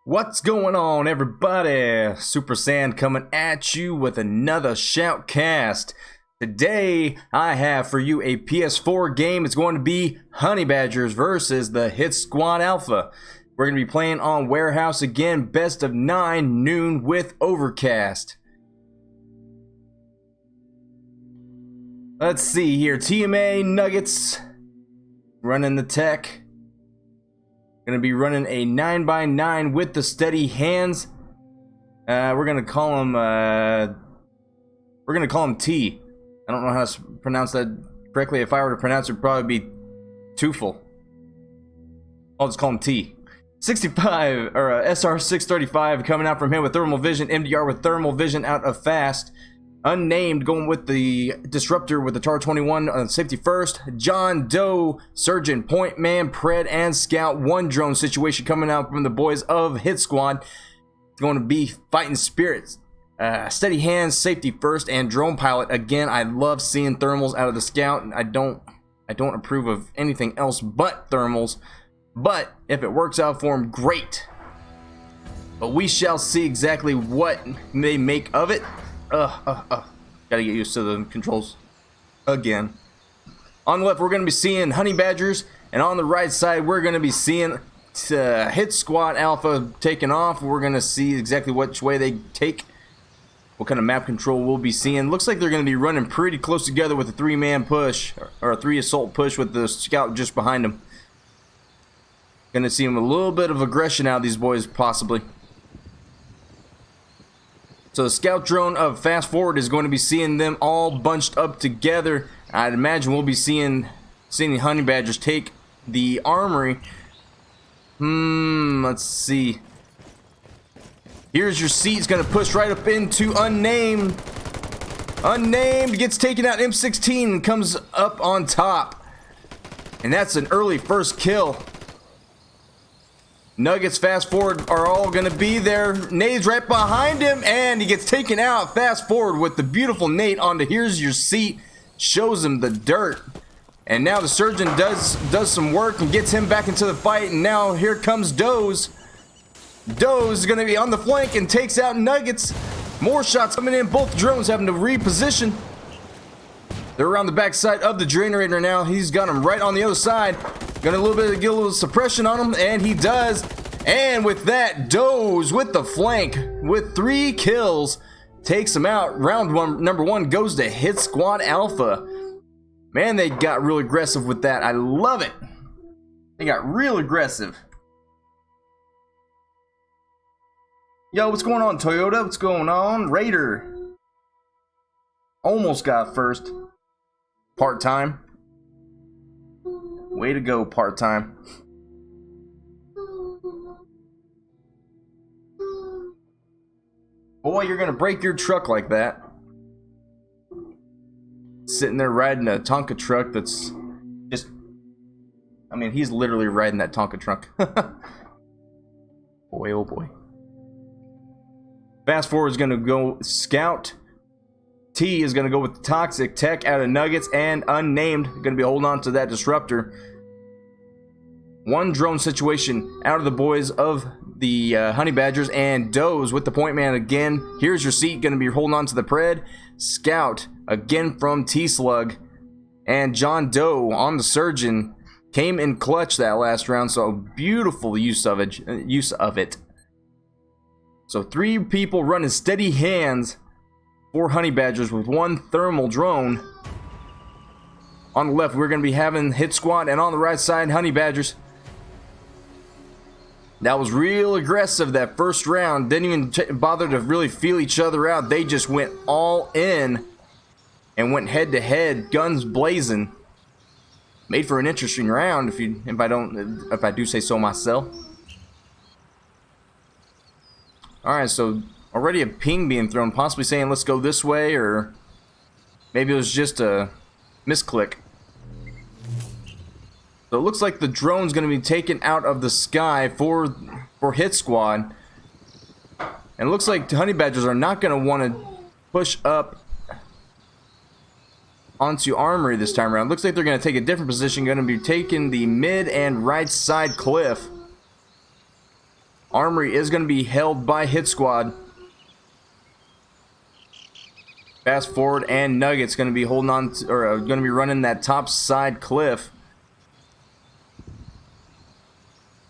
What's going on, everybody? Super Saiyan coming at you with another shoutcast. Today, I have for you a PS4 game. It's going to be Honey Badgers versus the Hit Squad Alpha. We're going to be playing on Warehouse again, best of 9, noon with Overcast. Let's see here. TMA Nuggets running the tech. Gonna be running a 9x9 with the steady hands. We're gonna call him T. I don't know how to pronounce that correctly. If I were to pronounce it, it'd probably be Tufel. I'll just call him T. 65 or SR 635 coming out from him with thermal vision. MDR with thermal vision out of fast. Unnamed going with the disruptor with the TAR 21 on safety first. John Doe, Surgeon, Point Man, Pred, and Scout. One drone situation coming out from the boys of Hit Squad. It's going to be Fighting Spirits. Steady hands, safety first, and drone pilot. Again, I love seeing thermals out of the Scout, and I don't approve of anything else but thermals. But if it works out for him, great. But we shall see exactly what they make of it. Gotta get used to the controls again. On the left, we're gonna be seeing Honey Badgers, and on the right side, we're gonna be seeing Hit Squad Alpha taking off. We're gonna see exactly which way they take, what kind of map control we'll be seeing. Looks like they're gonna be running pretty close together with a 3-man push, or a 3 assault push with the Scout just behind them. Gonna see a little bit of aggression out of these boys, possibly. So the scout drone of Fast Forward is going to be seeing them all bunched up together. I'd imagine we'll be seeing the Honey Badgers take the armory. Let's see. Here's your seat. It's going to push right up into Unnamed. Unnamed gets taken out. M16 and comes up on top. And that's an early first kill. Nuggets, Fast Forward are all gonna be there. Nade's right behind him, and he gets taken out. Fast Forward with the beautiful nade onto Here's Your Seat, shows him the dirt. And now the Surgeon does some work and gets him back into the fight, and now here comes Doze. Doze is gonna be on the flank and takes out Nuggets. More shots coming in, both drones having to reposition. They're around the backside of the generator now. He's got him right on the other side. Gonna get a little suppression on him, and he does. And with that, Doze with the flank with 3 kills takes him out. Round one, number 1 goes to Hit Squad Alpha. Man, they got real aggressive with that. I love it. They got real aggressive. Yo, what's going on, Toyota? What's going on? Raider. Almost got first. Part-time. Way to go, part-time. Boy, you're gonna break your truck like that. Sitting there riding a Tonka truck that's just... I mean, he's literally riding that Tonka truck. Boy, oh boy. Fast Forward is gonna go Scout. T is going to go with the Toxic Tech out of Nuggets, and Unnamed going to be holding on to that Disruptor. One drone situation out of the boys of the Honey Badgers, and Doze with the Point Man again. Here's Your Seat, going to be holding on to the Pred. Scout again from T-Slug, and John Doe on the Surgeon came in clutch that last round, so beautiful use of it. So 3 people running steady hands. 4 Honey Badgers with 1 thermal drone. On the left, we're going to be having Hit Squad, and on the right side, Honey Badgers. That was real aggressive that first round. Didn't even bother to really feel each other out. They just went all in and went head to head, guns blazing. Made for an interesting round, if I do say so myself. All right, so already a ping being thrown, possibly saying let's go this way, or maybe it was just a misclick. So it looks like the drone's going to be taken out of the sky for Hit Squad. And it looks like Honey Badgers are not going to want to push up onto Armory this time around. Looks like they're going to take a different position, going to be taking the mid and right side cliff. Armory is going to be held by Hit Squad. Fast Forward and Nuggets going to be holding on to, or going to be running that top side cliff.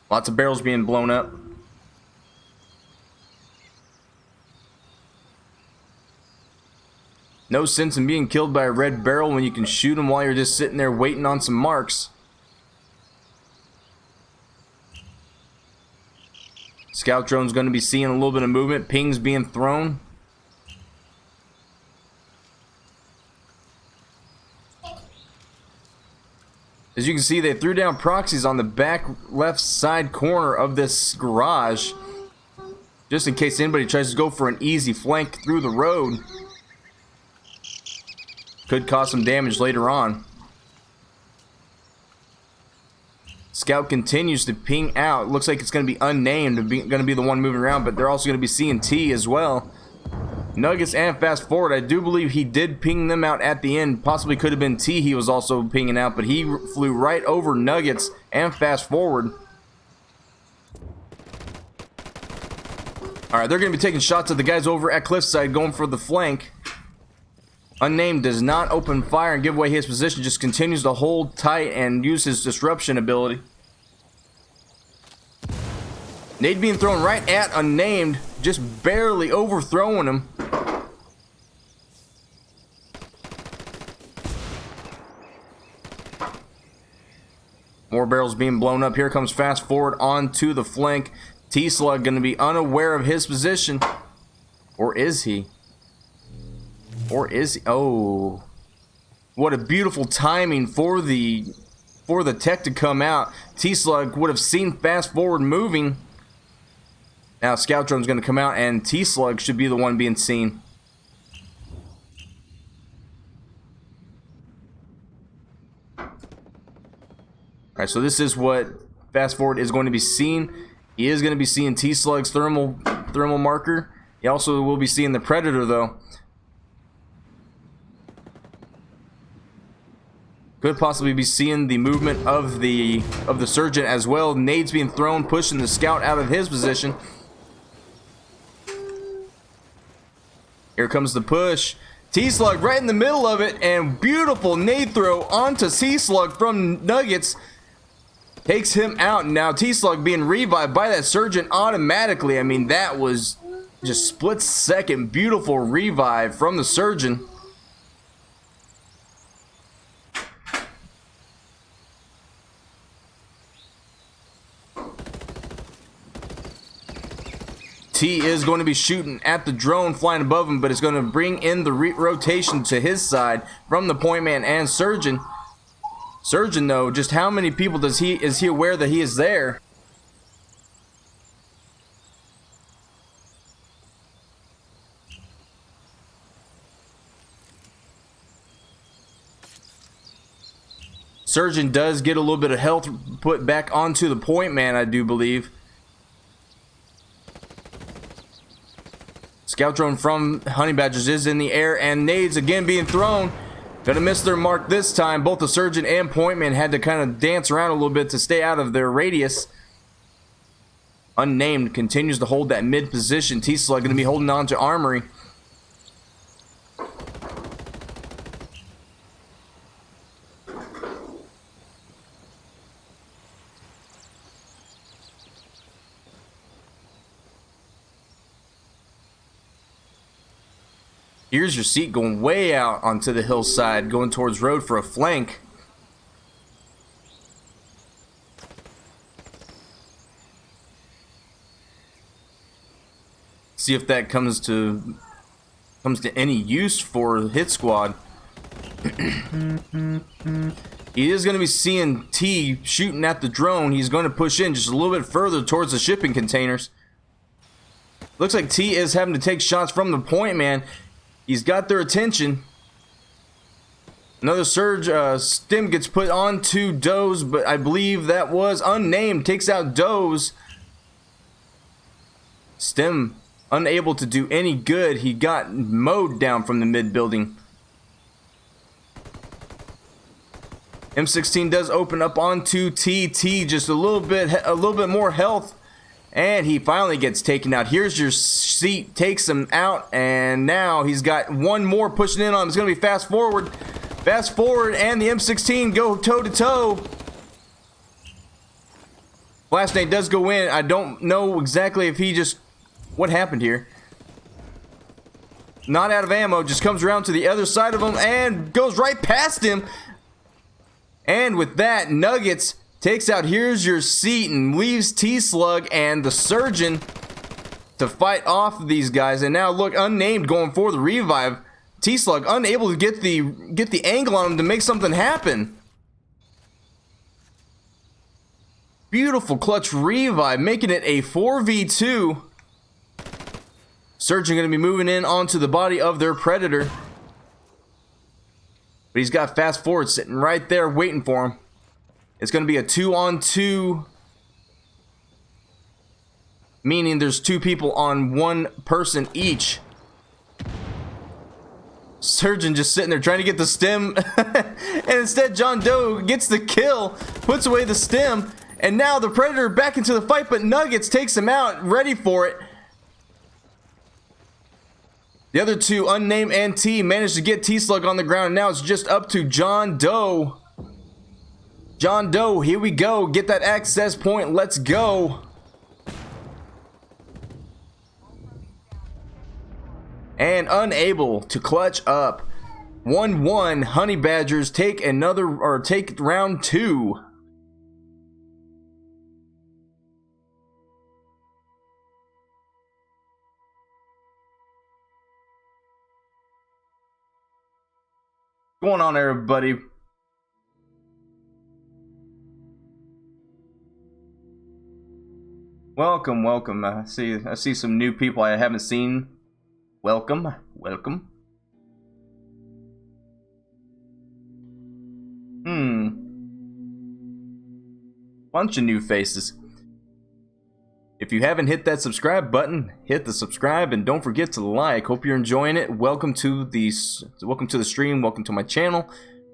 Lots of barrels being blown up. No sense in being killed by a red barrel when you can shoot them while you're just sitting there waiting on some marks. Scout drone's going to be seeing a little bit of movement. Pings being thrown. As you can see, they threw down proxies on the back left side corner of this garage, just in case anybody tries to go for an easy flank through the road. Could cause some damage later on. Scout continues to ping out. Looks like it's going to be unnamed, going to be the one moving around, but they're also going to be seeing T as well. Nuggets and Fast Forward, I do believe he did ping them out at the end. Possibly could have been T he was also pinging out, but he flew right over Nuggets and Fast Forward. Alright, they're going to be taking shots at the guys over at Cliffside going for the flank. Unnamed does not open fire and give away his position, just continues to hold tight and use his disruption ability. Nade being thrown right at Unnamed, just barely overthrowing him. More barrels being blown up. Here comes Fast Forward onto the flank. T-Slug going to be unaware of his position. Or is he? Or is he? Oh. What a beautiful timing for the tech to come out. T-Slug would have seen Fast Forward moving. Now Scout Drone's going to come out and T-Slug should be the one being seen. Alright, so this is what Fast Forward is going to be seeing. He is going to be seeing T-Slug's thermal marker. He also will be seeing the Predator though. Could possibly be seeing the movement of the Surgeon as well. Nades being thrown, pushing the Scout out of his position. Here comes the push. T-Slug right in the middle of it, and beautiful nade throw onto T-Slug from Nuggets. Takes him out. Now T-Slug being revived by that Surgeon automatically. I mean, that was just split second beautiful revive from the Surgeon. T is going to be shooting at the drone flying above him, but it's going to bring in the rotation to his side from the point man and Surgeon. Surgeon though, just how many people is he aware that he is there? Surgeon does get a little bit of health put back onto the point man, I do believe. Scout drone from Honey Badgers is in the air, and nades again being thrown. Gonna miss their mark this time. Both the Surgeon and Pointman had to kind of dance around a little bit to stay out of their radius. Unnamed continues to hold that mid position. T-Slug gonna be holding on to Armory. Here's your seat going way out onto the hillside, going towards road for a flank. See if that comes to any use for Hit Squad. He is going to be seeing T shooting at the drone. He's going to push in just a little bit further towards the shipping containers. Looks like T is having to take shots from the point man. He's got their attention. Another surge stim gets put onto Doze, but I believe that was unnamed. Takes out Doze. Stim unable to do any good. He got mowed down from the mid building. M16 does open up onto TT, just a little bit more health And he finally gets taken out. Here's your seat, takes him out, and now he's got one more pushing in on him. It's going to be fast forward. Fast forward, and the M16 go toe-to-toe. Flashlight does go in. I don't know exactly if he just... what happened here. Not out of ammo, just comes around to the other side of him and goes right past him. And with that, Nuggets takes out Here's Your Seat and leaves T-Slug and the Surgeon to fight off these guys. And now look, Unnamed going for the revive. T-Slug unable to get the angle on him to make something happen. Beautiful clutch revive, making it a 4v2. Surgeon going to be moving in onto the body of their Predator. But he's got fast forward sitting right there waiting for him. It's going to be a 2-on-2. Meaning there's two people on one person each. Surgeon just sitting there trying to get the stim. And instead John Doe gets the kill. Puts away the stim. And now the Predator back into the fight. But Nuggets takes him out. Ready for it. The other two, Unnamed and T, managed to get T-Slug on the ground. And now it's just up to John Doe. John Doe, here we go. Get that access point. Let's go. And unable to clutch up. 1-1. Honey Badgers take take round 2. What's going on, everybody? Welcome, welcome. I see some new people I haven't seen. Welcome, welcome. Bunch of new faces. If you haven't hit that subscribe button, hit the subscribe and don't forget to like. Hope you're enjoying it. Welcome to the stream. Welcome to my channel.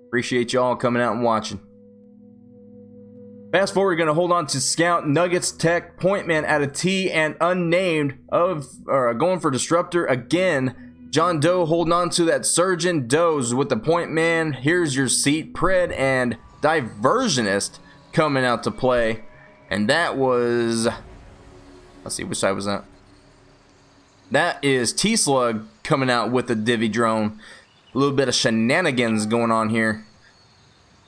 Appreciate y'all coming out and watching. Fast forward, we're going to hold on to Scout, Nuggets, Tech, Pointman out of T, and Unnamed going for Disruptor again. John Doe holding on to that Surgeon. Doe's with the Pointman. Here's Your Seat. Pred and Diversionist coming out to play. And that was... let's see, which side was that? That is T-Slug coming out with the Divi drone. A little bit of shenanigans going on here.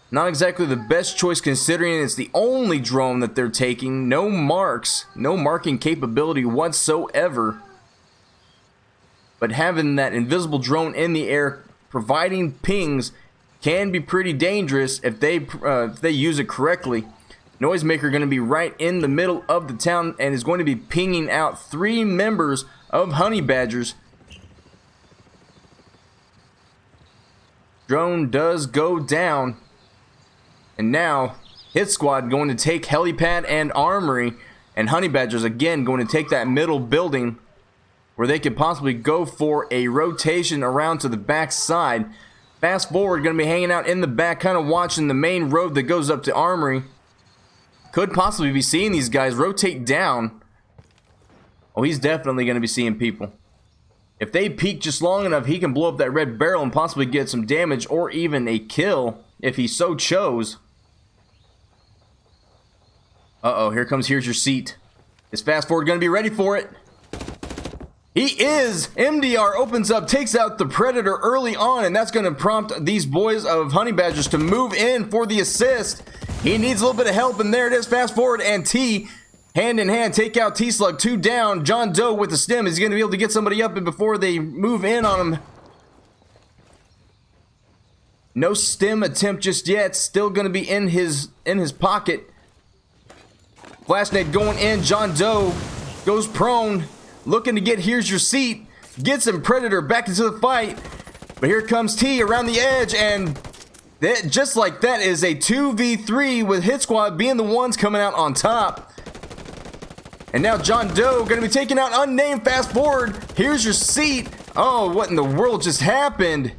Not exactly the best choice considering it's the only drone that they're taking. No marks, no marking capability whatsoever. But having that invisible drone in the air providing pings can be pretty dangerous if they use it correctly. Noisemaker going to be right in the middle of the town and is going to be pinging out 3 members of Honey Badgers. Drone does go down. And now, Hit Squad going to take Helipad and Armory. And Honey Badgers again going to take that middle building where they could possibly go for a rotation around to the back side. Fast forward, going to be hanging out in the back, kind of watching the main road that goes up to Armory. Could possibly be seeing these guys rotate down. Oh, he's definitely going to be seeing people. If they peek just long enough, he can blow up that red barrel and possibly get some damage or even a kill if he so chose. Uh-oh, here comes Here's Your Seat. Is Fast Forward going to be ready for it? He is! MDR opens up, takes out the Predator early on, and that's going to prompt these boys of Honey Badgers to move in for the assist. He needs a little bit of help, and there it is. Fast Forward and T, hand in hand, take out T-Slug. 2 down. John Doe with the stim. Is he going to be able to get somebody up and before they move in on him? No stim attempt just yet. Still going to be in his pocket. Flashlight going in. John Doe goes prone. Looking to get Here's Your Seat. Gets him Predator back into the fight. But here comes T around the edge, and that, just like that, is a 2v3 with Hit Squad being the ones coming out on top. And now John Doe going to be taking out Unnamed. Fast forward. Here's Your Seat. Oh, what in the world just happened?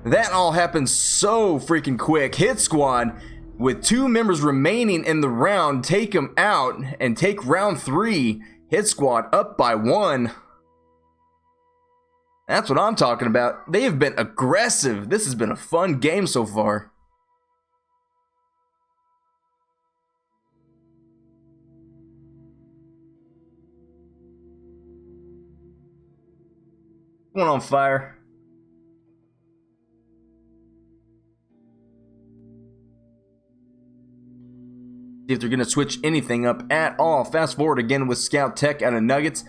That all happened so freaking quick. Hit Squad With 2 members remaining in the round, take them out and take round 3. Hit Squad up by 1. That's what I'm talking about. They have been aggressive. This has been a fun game so far. One on fire. See if they're going to switch anything up at all. Fast forward again with Scout Tech out of Nuggets.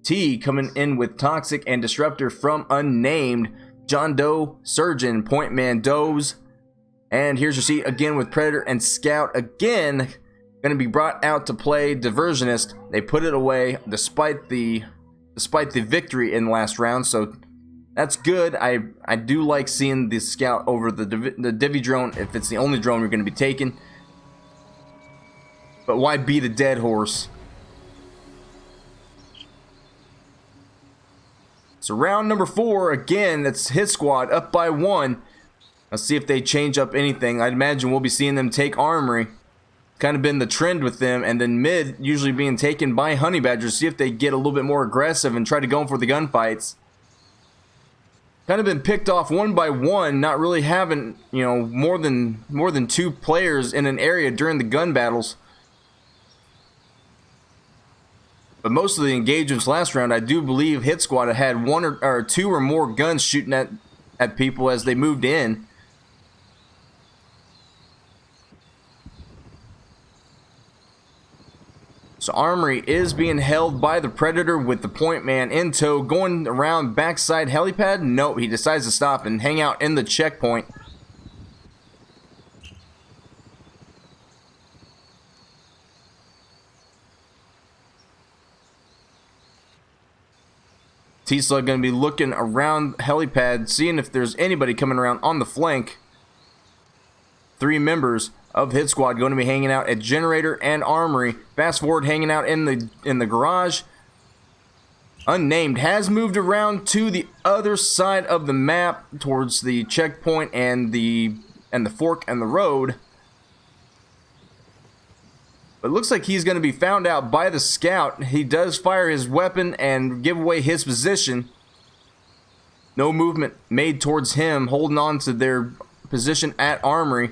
T coming in with Toxic and Disruptor from Unnamed. John Doe, Surgeon, Point Man Doze. And here's your seat again with Predator and Scout again. Going to be brought out to play Diversionist. They put it away despite the victory in the last round. So that's good. I do like seeing the Scout over the Divi drone if it's the only drone you're going to be taking. But why beat a dead horse? So round number 4, again, that's Hit Squad up by 1. Let's see if they change up anything. I'd imagine we'll be seeing them take Armory. Kind of been the trend with them. And then mid usually being taken by Honey Badgers. See if they get a little bit more aggressive and try to go for the gunfights. Kind of been picked off one by one, not really having, you know, more than 2 players in an area during the gun battles. But most of the engagements last round, I do believe Hit Squad had 1 or 2 or more guns shooting at people as they moved in. So Armory is being held by the Predator with the Point Man in tow, going around backside helipad. Nope, he decides to stop and hang out in the checkpoint. T-Slug going to be looking around helipad, seeing if there's anybody coming around on the flank. 3 members of Hit Squad going to be hanging out at Generator and Armory. Fast forward, hanging out in the garage. Unnamed has moved around to the other side of the map towards the checkpoint and the fork and the road. But it looks like he's going to be found out by the Scout. He does fire his weapon and give away his position. No movement made towards him, holding on to their position at Armory.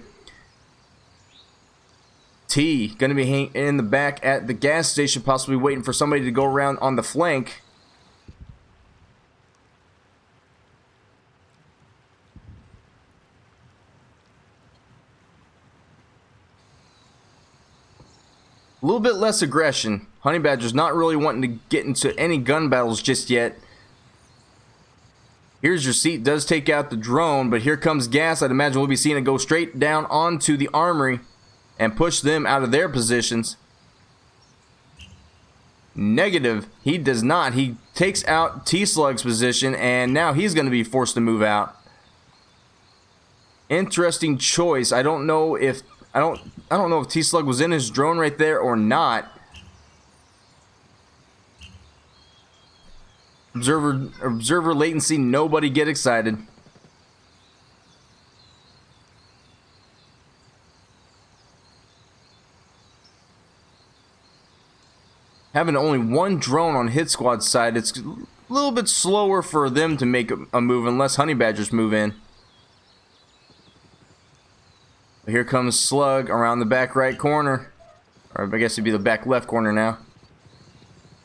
T going to be in the back at the gas station, possibly waiting for somebody to go around on the flank. A little bit less aggression. Honey Badger's not really wanting to get into any gun battles just yet. Here's your seat. Does take out the drone, but here comes gas. I'd imagine we'll be seeing it go straight down onto the Armory and push them out of their positions. Negative. He does not. He takes out T-Slug's position, and now he's going to be forced to move out. Interesting choice. I don't know if T-Slug was in his drone right there or not. Observer latency, nobody get excited. Having only 1 drone on Hit Squad's side, it's a little bit slower for them to make a move unless Honey Badgers move in. Here comes Slug around the back right corner. Or I guess it'd be the back left corner now.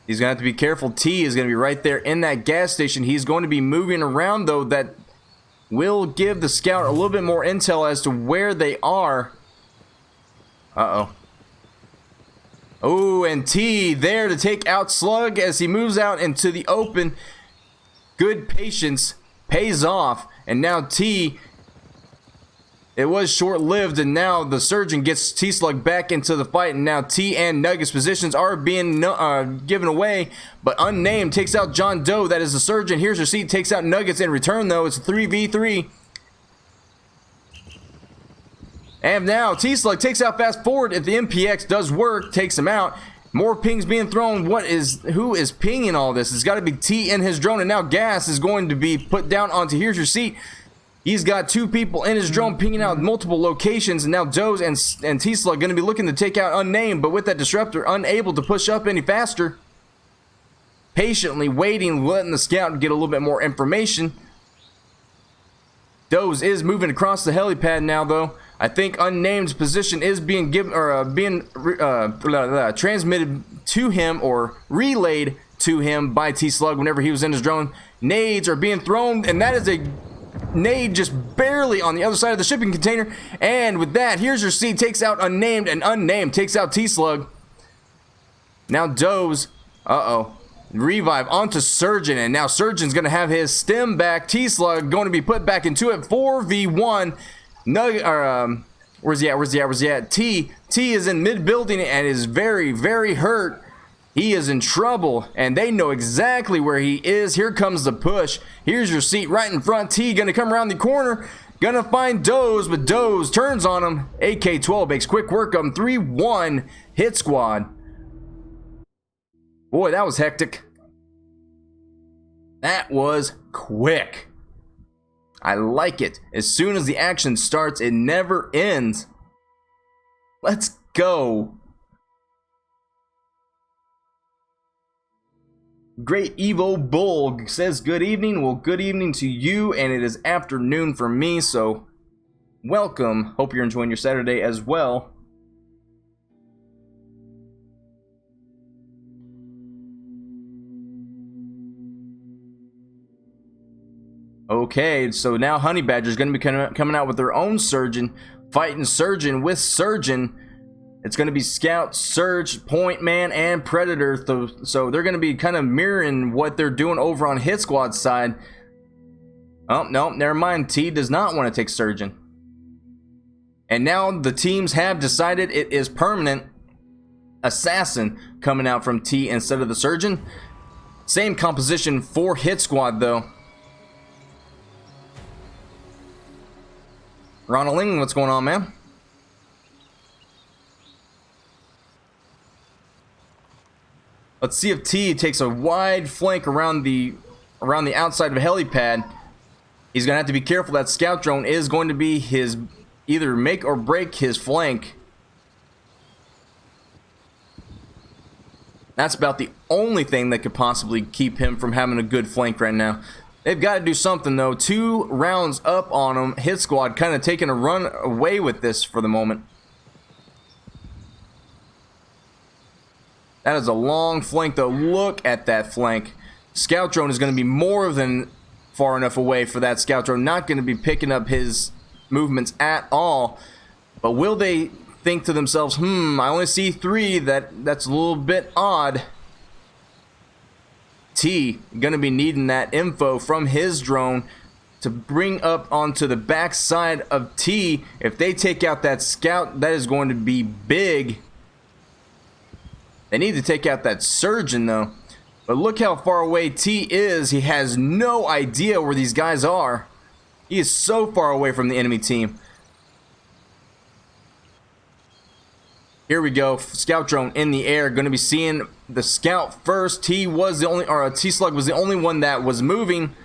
He's going to have to be careful. T is going to be right there in that gas station. He's going to be moving around, though. That will give the Scout a little bit more intel as to where they are. Uh-oh. Oh, and T there to take out Slug as he moves out into the open. Good patience pays off. And now T... It was short-lived, and now the Surgeon gets T-Slug back into the fight, and now T and Nuggets positions are being given away, but Unnamed takes out John Doe. That is the Surgeon. Here's your seat. Takes out Nuggets in return, though. It's a 3v3. And now T-Slug takes out Fast Forward. If the MPX does work, takes him out. More pings being thrown. Who is pinging all this? It's got to be T in his drone, and now Gas is going to be put down onto Here's Your Seat. He's got two people in his drone pinging out multiple locations, and now Doze and T-Slug going to be looking to take out Unnamed, but with that disruptor, unable to push up any faster. Patiently waiting, letting the scout get a little bit more information. Doze is moving across the helipad now, though. I think Unnamed's position is being given or transmitted to him or relayed to him by T-Slug whenever he was in his drone. Nades are being thrown, and that is a nade just barely on the other side of the shipping container. And with that, here's your seat, takes out Unnamed, and Unnamed takes out T-Slug. Now Doze, revive onto Surgeon, and now Surgeon's gonna have his stem back. T-Slug going to be put back into it. 4v1. Where's he at? T is in mid building and is very, very hurt. He is in trouble, and they know exactly where he is. Here comes the push. Here's your seat right in front. T gonna come around the corner, gonna find Doze, but Doze turns on him. AK-12 makes quick work of him. 3-1 hit squad. Boy, that was hectic. That was quick. I like it. As soon as the action starts, it never ends. Let's go. Great Evo Bull says good evening. Well, good evening to you, and it is afternoon for me, so welcome. Hope you're enjoying your Saturday as well. Okay, so now Honey Badger's going to be coming out with their own Surgeon, fighting Surgeon with Surgeon. It's going to be Scout, Surge, Point Man, and Predator. So they're going to be kind of mirroring what they're doing over on Hit Squad's side. Oh, no, never mind. T does not want to take Surgeon. And now the teams have decided it is permanent. Assassin coming out from T instead of the Surgeon. Same composition for Hit Squad, though. Ronalding, what's going on, man? Let's see if T takes a wide flank around the outside of a helipad. He's gonna have to be careful. That scout drone is going to be his either make or break his flank. That's about the only thing that could possibly keep him from having a good flank right now. They've got to do something, though. 2 rounds up on him. Hit Squad kind of taking a run away with this for the moment. That is a long flank, though. Look at that flank. Scout drone is going to be more than far enough away for that scout drone. Not going to be picking up his movements at all. But will they think to themselves, I only see 3. That's a little bit odd. T gonna be needing that info from his drone to bring up onto the back side of T. If they take out that scout, that is going to be big. They need to take out that Surgeon, though. But look how far away T is. He has no idea where these guys are. He is so far away from the enemy team. Here we go. Scout drone in the air. Going to be seeing the scout first. T-Slug was the only one that was moving.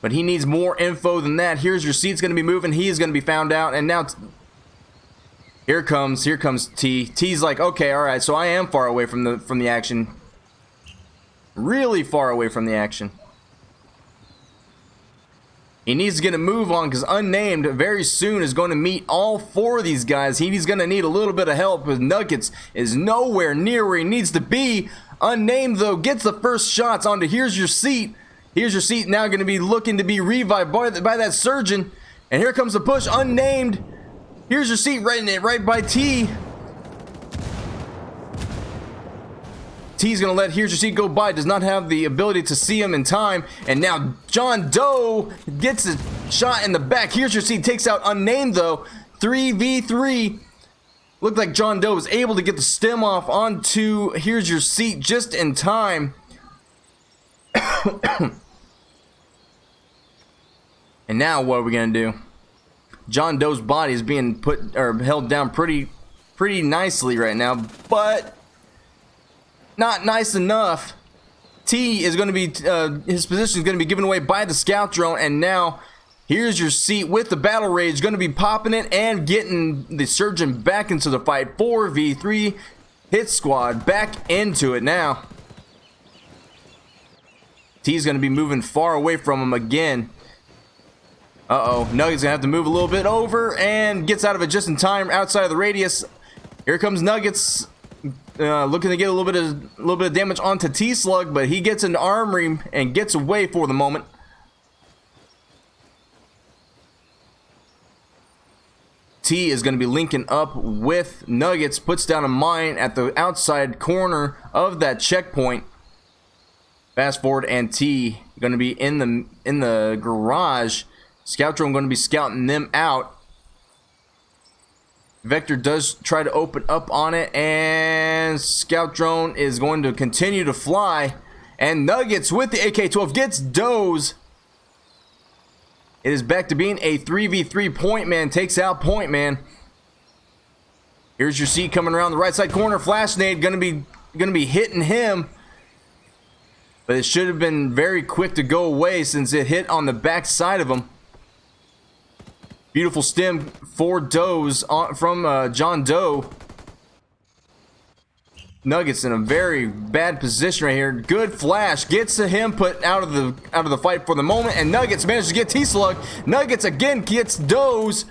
But he needs more info than that. Here's your seat's going to be moving. He is going to be found out. And now here comes T. T's like, okay, all right. So I am far away from the action. Really far away from the action. He needs to get a move on because Unnamed very soon is going to meet all 4 of these guys. He's going to need a little bit of help because Nuggets is nowhere near where he needs to be. Unnamed, though, gets the first shots onto Here's Your Seat. Here's Your Seat now going to be looking to be revived by that Surgeon. And here comes the push. Unnamed. Here's Your Seat right by T. T's gonna let Here's Your Seat go by. Does not have the ability to see him in time. And now John Doe gets a shot in the back. Here's Your Seat takes out Unnamed, though. 3v3. Looked like John Doe was able to get the stem off onto Here's Your Seat just in time. And now what are we gonna do? John Doe's body is being held down pretty nicely right now, but not nice enough. T is going to be his position is going to be given away by the scout drone, and now Here's your seat with the battle rage. Going to be popping it and getting the surgeon back into the fight. 4v3 hit squad back into it now. T's going to be moving far away from him again. Uh-oh. Nuggets going to have to move a little bit over and gets out of it just in time outside of the radius. Here comes Nuggets. Looking to get a little bit of damage onto T-Slug, but he gets into armory and gets away for the moment. T is going to be linking up with Nuggets, puts down a mine at the outside corner of that checkpoint. Fast forward, and T going to be in the garage. Scout drone going to be scouting them out. Vector does try to open up on it, and Scout drone is going to continue to fly. And Nuggets with the AK-12 gets Doze. It is back to being a 3v3. Point Man takes out Point Man. Here's your seat coming around the right side corner. Flash nade gonna be hitting him, but it should have been very quick to go away since it hit on the back side of him. Beautiful stem for Doze from John Doe. Nuggets in a very bad position right here. Good flash gets to him, put out of the fight for the moment, and Nuggets manages to get T-Slug. Nuggets again gets Doze,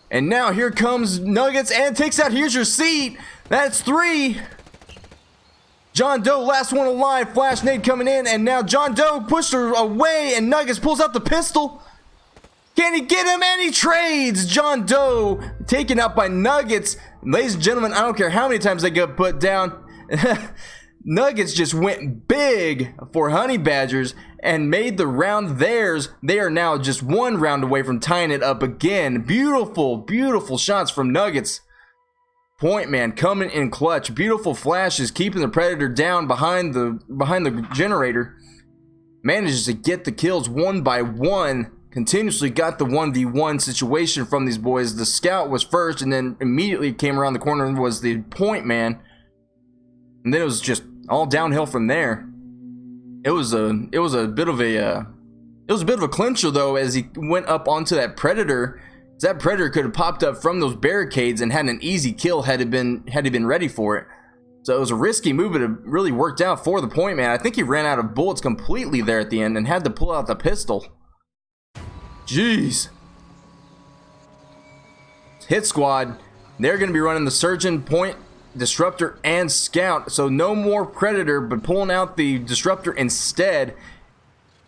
and now here comes Nuggets and takes out. Here's your seat. That's 3. John Doe, last one alive. Flash nade coming in, and now John Doe pushed her away, and Nuggets pulls out the pistol. Can he get him? And he trades. John Doe taken out by Nuggets. Ladies and gentlemen, I don't care how many times they get put down. Nuggets just went big for Honey Badgers and made the round theirs. They are now just one round away from tying it up again. Beautiful, beautiful shots from Nuggets. Point Man coming in clutch. Beautiful flashes, keeping the Predator down behind the generator. Manages to get the kills one by one. Continuously got the 1v1 situation from these boys. The Scout was first, and then immediately came around the corner and was the Point Man. And then it was just all downhill from there. It was a bit of a clincher though, as he went up onto that Predator. That Predator could have popped up from those barricades and had an easy kill had he been ready for it. So it was a risky move, but it really worked out for the Point Man. I think he ran out of bullets completely there at the end and had to pull out the pistol. Jeez. Hit squad, they're going to be running the Surgeon, Point, Disruptor, and Scout. So no more Predator, but pulling out the Disruptor instead.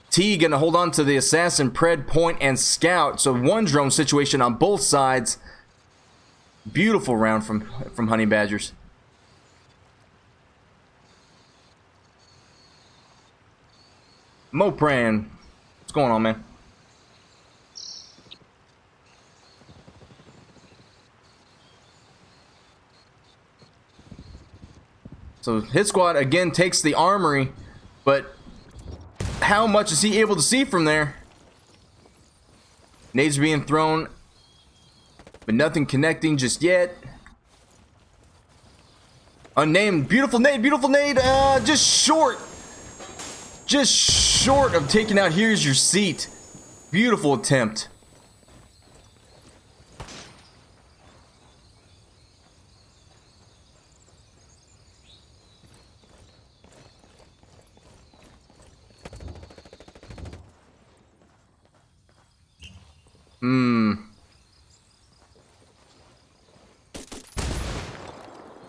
T going to hold on to the Assassin, Pred, Point, and Scout. So one drone situation on both sides. Beautiful round from Honey Badgers. Mopran, what's going on, man? So Hit Squad again takes the armory, but how much is he able to see from there? Nades being thrown, but nothing connecting just yet. Unnamed, beautiful nade, just short of taking out. Here's your seat. Beautiful attempt.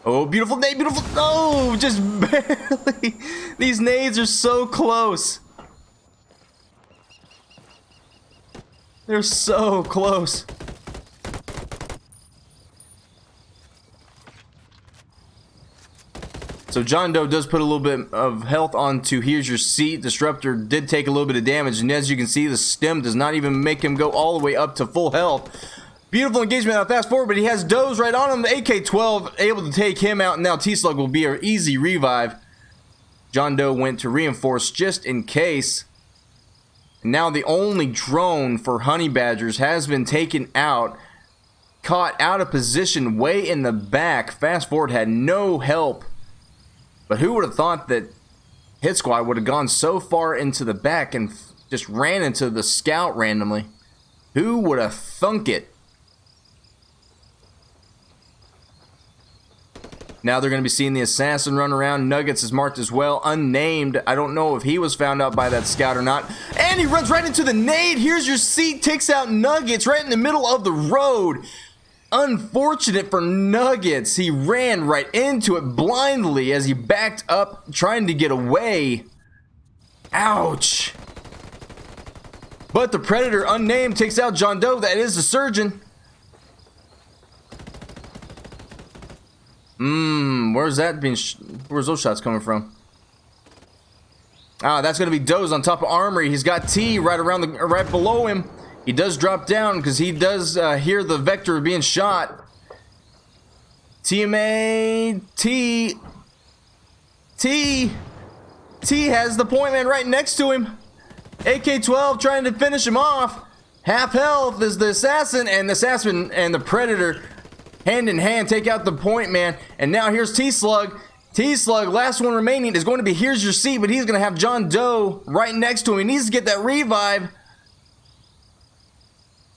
Oh, beautiful nade, beautiful. Oh, just barely. These nades are so close. They're so close. So John Doe does put a little bit of health onto Here's Your Seat. Disruptor did take a little bit of damage, and as you can see, the stem does not even make him go all the way up to full health. Beautiful engagement on fast forward, but he has Doze right on him. The AK-12 able to take him out, and now T-Slug will be an easy revive. John Doe went to reinforce just in case. And now the only drone for Honey Badgers has been taken out. Caught out of position way in the back. Fast forward had no help. But who would have thought that Hit Squad would have gone so far into the back and just ran into the Scout randomly? Who would have thunk it? Now they're going to be seeing the assassin run around. Nuggets is marked as well. Unnamed. I don't know if he was found out by that scout or not. And he runs right into the nade. Here's your seat. Takes out Nuggets right in the middle of the road. Unfortunate for Nuggets. He ran right into it blindly as he backed up trying to get away. Ouch. But the Predator, unnamed, takes out John Doe. That is the surgeon. Where's those shots coming from? Ah, that's gonna be Doe's on top of Armory. He's got T right below him. He does drop down because he does hear the vector being shot. TMA T has the point man right next to him. AK-12 trying to finish him off. Half health is the assassin, and the Predator hand in hand take out the point man. And now here's T-Slug. T-Slug, last one remaining, is going to be here's your seat, but he's going to have John Doe right next to him. He needs to get that revive.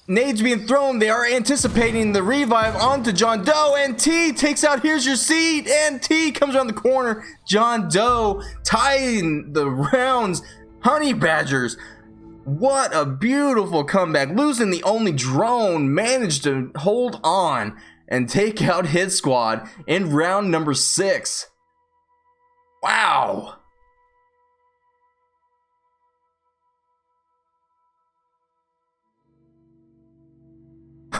Nades being thrown. They are anticipating the revive onto John Doe, and T takes out here's your seat, and T comes around the corner. John Doe tying the rounds. Honey Badgers, what a beautiful comeback. Losing the only drone, managed to hold on and take out Hit Squad in round number 6. Wow.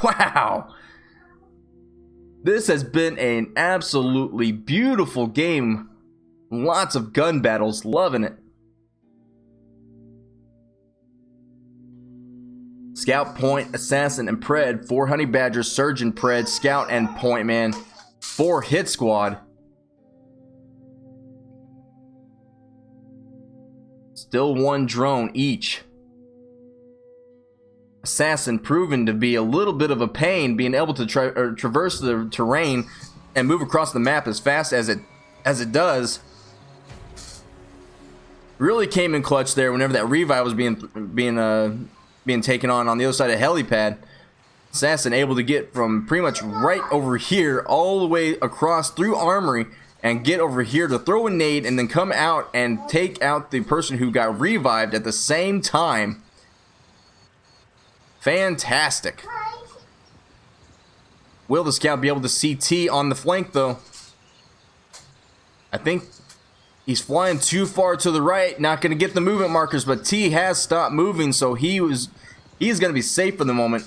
Wow. This has been an absolutely beautiful game. Lots of gun battles. Loving it. Scout, Point, Assassin, and Pred. 4 Honey Badgers, Surgeon, Pred, Scout, and Point Man. 4 Hit Squad. Still 1 drone each. Assassin proven to be a little bit of a pain, being able to traverse the terrain and move across the map as fast as it does. Really came in clutch there whenever that revive was being taken on the other side of helipad. Assassin able to get from pretty much right over here all the way across through Armory and get over here to throw a nade and then come out and take out the person who got revived at the same time. Fantastic. Will the scout be able to see T on the flank though? I think he's flying too far to the right, not going to get the movement markers, but T has stopped moving, so he's going to be safe for the moment.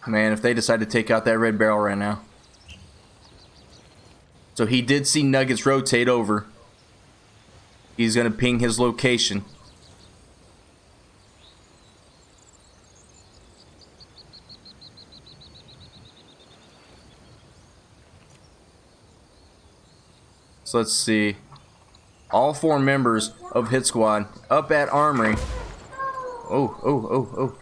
Man, if they decide to take out that red barrel right now. So he did see Nuggets rotate over. He's going to ping his location. So let's see. All 4 members of Hit Squad up at Armory. Oh.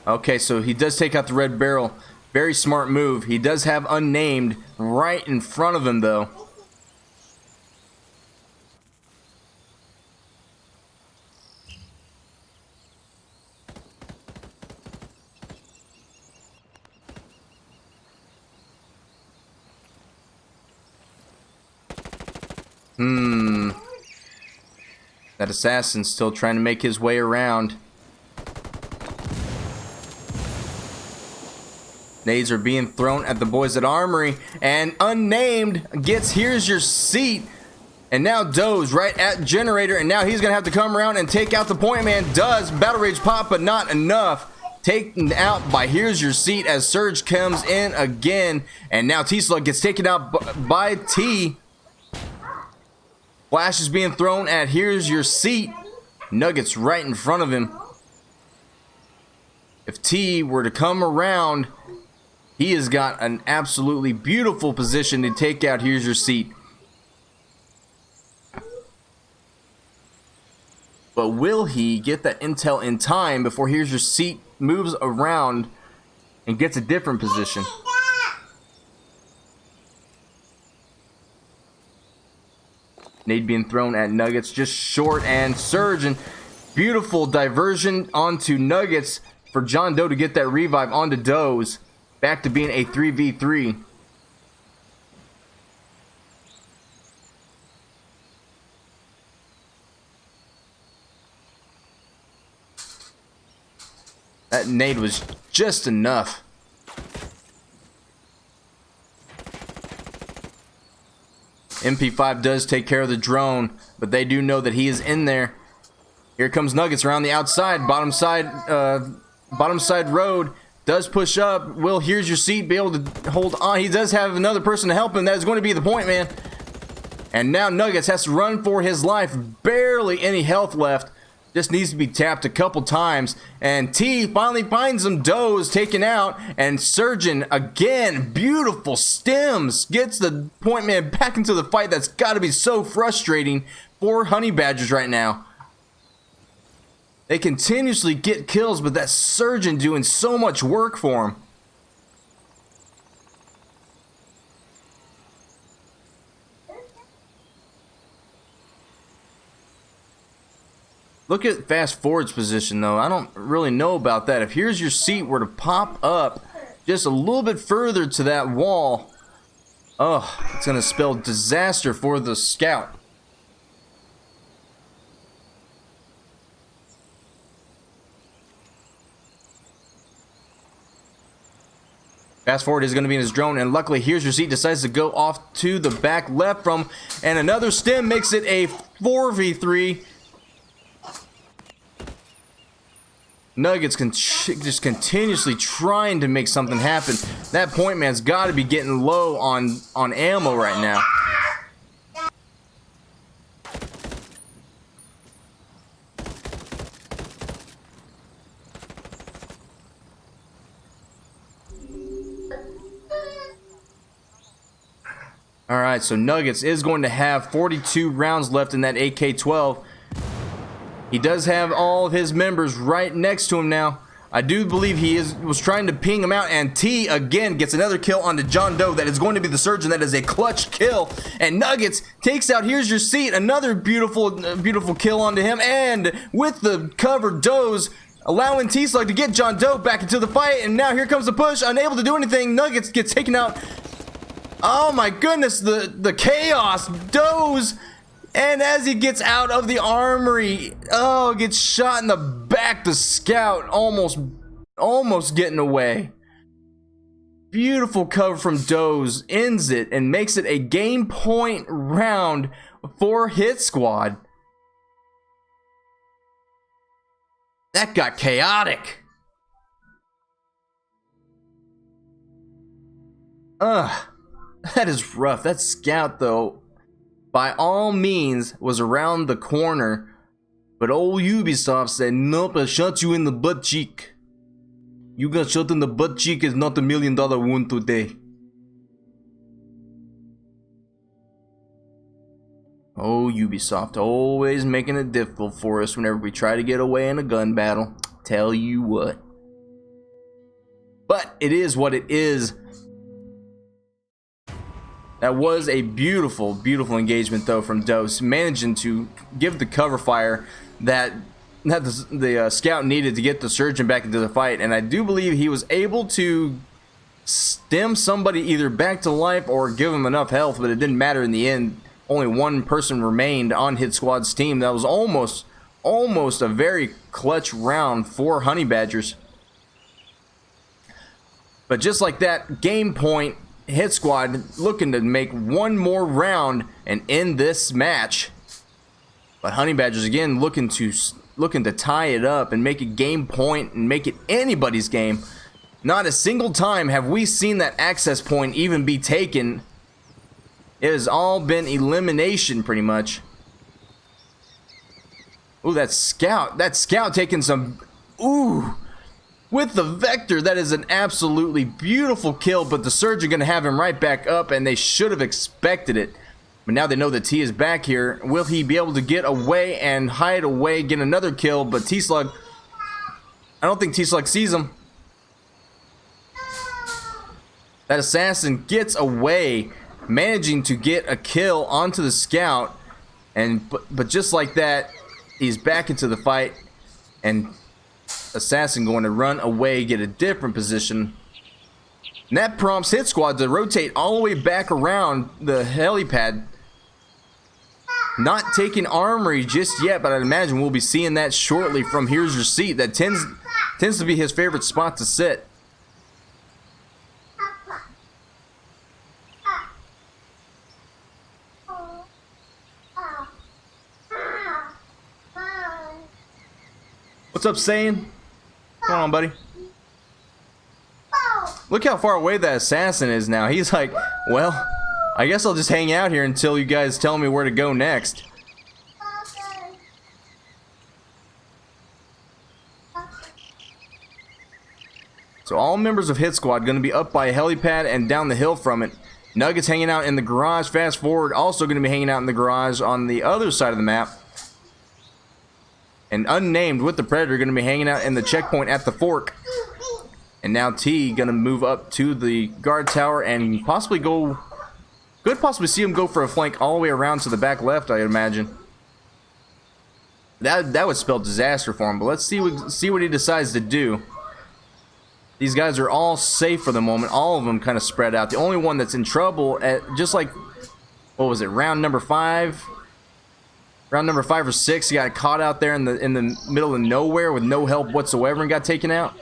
Okay, so he does take out the red barrel. Very smart move. He does have unnamed right in front of him, though. That assassin's still trying to make his way around. Nades are being thrown at the boys at Armory, and unnamed gets here's your seat, and now Doe's right at generator, and now he's gonna have to come around and take out the point man. Does battle rage pop, but not enough. Taken out by here's your seat as Surge comes in again, and now T-Slug gets taken out by T. Flash is being thrown at here's your seat. Nuggets right in front of him. If T were to come around, he has got an absolutely beautiful position to take out here's your seat. But will he get that intel in time before Here's Your Seat moves around and gets a different position? Nade being thrown at Nuggets, just short, and Surge, and beautiful diversion onto Nuggets for John Doe to get that revive onto Doe's. Back to being a 3v3. That nade was just enough. MP5 does take care of the drone, but they do know that he is in there. Here comes Nuggets around the outside, bottom side road. Does push up. Will Here's Your Seat be able to hold on? He does have another person to help him. That is going to be the point man. And now Nuggets has to run for his life. Barely any health left. Just needs to be tapped a couple times. And T finally finds him. Doe's taken out. And Surgeon, again, beautiful stems. Gets the point man back into the fight. That's got to be so frustrating for Honey Badgers right now. They continuously get kills, but that Surgeon doing so much work for him. Look at Fast Forward's position, though. I don't really know about that. If Here's Your Seat were to pop up just a little bit further to that wall, oh, it's going to spell disaster for the scout. Fast Forward is going to be in his drone, and luckily Here's Your Seat decides to go off to the back left from, and another stem makes it a 4v3. Nuggets can just continuously trying to make something happen. That point man's got to be getting low on ammo right now. Alright, so Nuggets is going to have 42 rounds left in that AK-12. He does have all of his members right next to him now. I do believe he was trying to ping him out, and T again gets another kill onto John Doe. That is going to be the Surgeon. That is a clutch kill, and Nuggets takes out Here's Your Seat. Another beautiful kill onto him, and with the cover, Doe's allowing T-Slug to get John Doe back into the fight, and now here comes the push. Unable to do anything, Nuggets gets taken out. Oh my goodness, the chaos. Doe's, and as he gets out of the armory, oh, gets shot in the back. The scout almost getting away. Beautiful cover from Doe's, ends it and makes it a game point round for Hit Squad. That got chaotic. That is rough. That scout, though, by all means, was around the corner, but old Ubisoft said, nope, I shot you in the butt cheek. You got shot in the butt cheek is not $1 million wound today. Oh, Ubisoft, always making it difficult for us whenever we try to get away in a gun battle. Tell you what. But it is what it is. That was a beautiful engagement, though, from Dose, managing to give the cover fire that the scout needed to get the Surgeon back into the fight. And I do believe he was able to stem somebody either back to life or give him enough health, but it didn't matter in the end. Only one person remained on Hit Squad's team. That was almost a very clutch round for Honey Badgers. But just like that, game point, Hit Squad looking to make one more round and end this match. But Honey Badgers again looking to tie it up and make it game point and make it anybody's game. Not a single time have we seen that access point even be taken. It has all been elimination pretty much. Ooh, that scout taking some, ooh, with the Vector. That is an absolutely beautiful kill, but the Surge are going to have him right back up, and they should have expected it. But now they know that T is back here. Will he be able to get away and hide away, get another kill? But T-Slug, I don't think T-Slug sees him. That assassin gets away, managing to get a kill onto the scout. And but just like that, he's back into the fight. And assassin going to run away, get a different position. And that prompts Hit Squad to rotate all the way back around the helipad. Not taking armory just yet, but I'd imagine we'll be seeing that shortly from Here's Your Seat. That tends to be his favorite spot to sit. What's up, Saiyan? Come on, buddy. Look how far away that assassin is now. He's like, well, I guess I'll just hang out here until you guys tell me where to go next. So all members of Hit Squad going to be up by a helipad and down the hill from it. Nuggets hanging out in the garage. Fast Forward also going to be hanging out in the garage on the other side of the map. And Unnamed with the Predator going to be hanging out in the checkpoint at the fork. And now T going to move up to the guard tower and possibly go... Could possibly see him go for a flank all the way around to the back left, I imagine. That would spell disaster for him, but let's see what he decides to do. These guys are all safe for the moment. All of them kind of spread out. The only one that's in trouble, just like, what was it, round number 5? Round number 5 or 6, he got caught out there in the middle of nowhere with no help whatsoever and got taken out.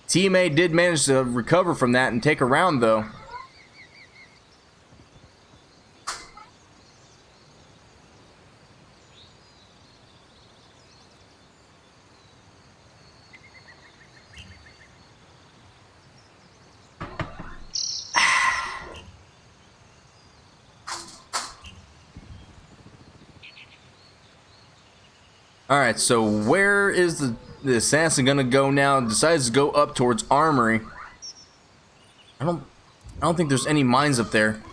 Teammate did manage to recover from that and take a round, though. Alright, so where is the assassin gonna go now? Decides to go up towards Armory. I don't think there's any mines up there.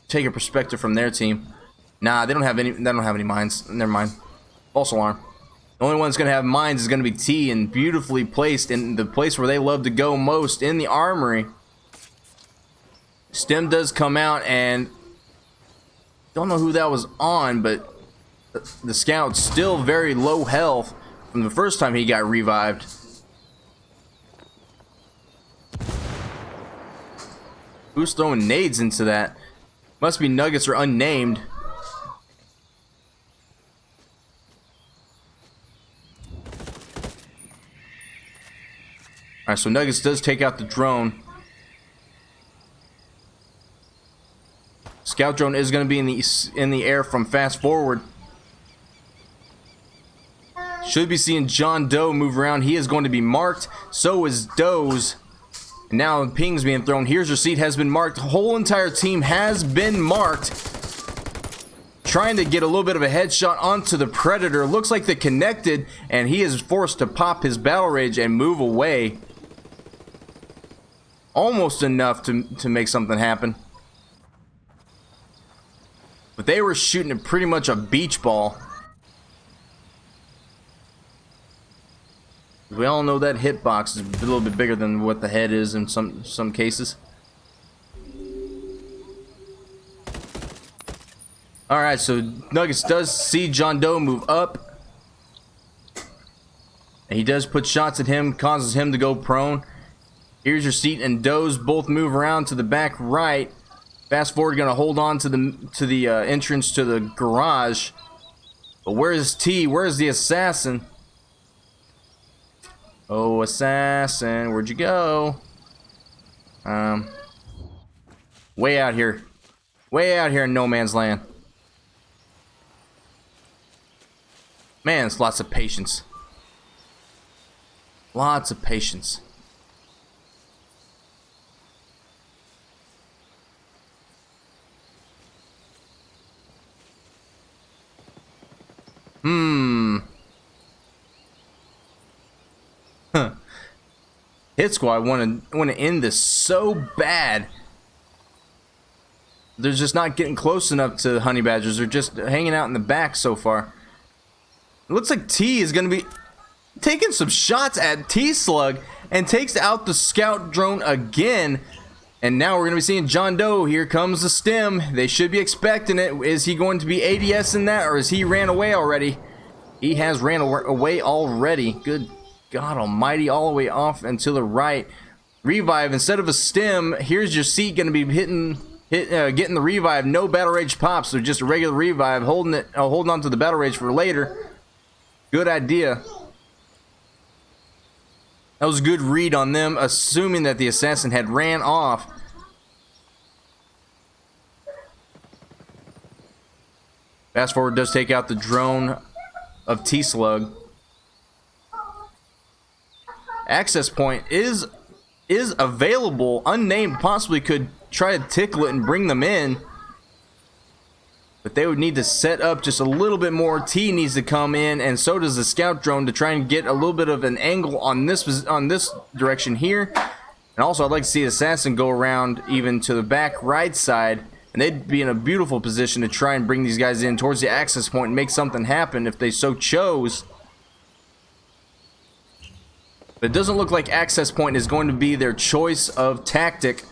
Take a perspective from their team. Nah, they don't have any mines. Never mind. False alarm. The only one that's gonna have mines is gonna be T, and beautifully placed in the place where they love to go most, in the Armory. Stem does come out, and don't know who that was on, but the scout's still very low health from the first time he got revived. Who's throwing nades into that? Must be Nuggets or Unnamed. Alright, so Nuggets does take out the drone. Scout drone is going to be in the air from Fast Forward. Should be seeing John Doe move around. He is going to be marked. So is Doe's. And now ping's being thrown. Here's Your Seat has been marked. The whole entire team has been marked. Trying to get a little bit of a headshot onto the Predator. Looks like they connected, and he is forced to pop his battle rage and move away. Almost enough to make something happen. But they were shooting at pretty much a beach ball. We all know that hitbox is a little bit bigger than what the head is in some cases. Alright, so Nuggets does see John Doe move up. And he does put shots at him, causes him to go prone. Here's Your Seat and Doe's both move around to the back right. Fast Forward gonna hold on to the entrance to the garage. But where is T? Where is the assassin? Oh, assassin, where'd you go? Way out here. Way out here in no man's land. Man, it's lots of patience. Lots of patience. Hit Squad want to end this so bad. They're just not getting close enough to honey badgers. They're just hanging out in the back so far. It looks like T is going to be taking some shots at T-Slug and takes out the scout drone again. And now we're going to be seeing John Doe. Here comes the stem. They should be expecting it. Is he going to be ADS in that, or is he ran away already? He has ran away already. Good God almighty, all the way off and to the right. Revive, instead of a stem, here's your seat going to be getting the revive. No battle rage pops, so just a regular revive, holding on to the battle rage for later. Good idea. That was a good read on them, assuming that the assassin had ran off. Fast forward does take out the drone of T-Slug. Access point is available. Unnamed possibly could try to tickle it and bring them in, but they would need to set up just a little bit more. T needs to come in, and so does the scout drone, to try and get a little bit of an angle on this direction here. And also I'd like to see assassin go around even to the back right side, and they'd be in a beautiful position to try and bring these guys in towards the access point and make something happen if they so chose. But it doesn't look like access point is going to be their choice of tactic.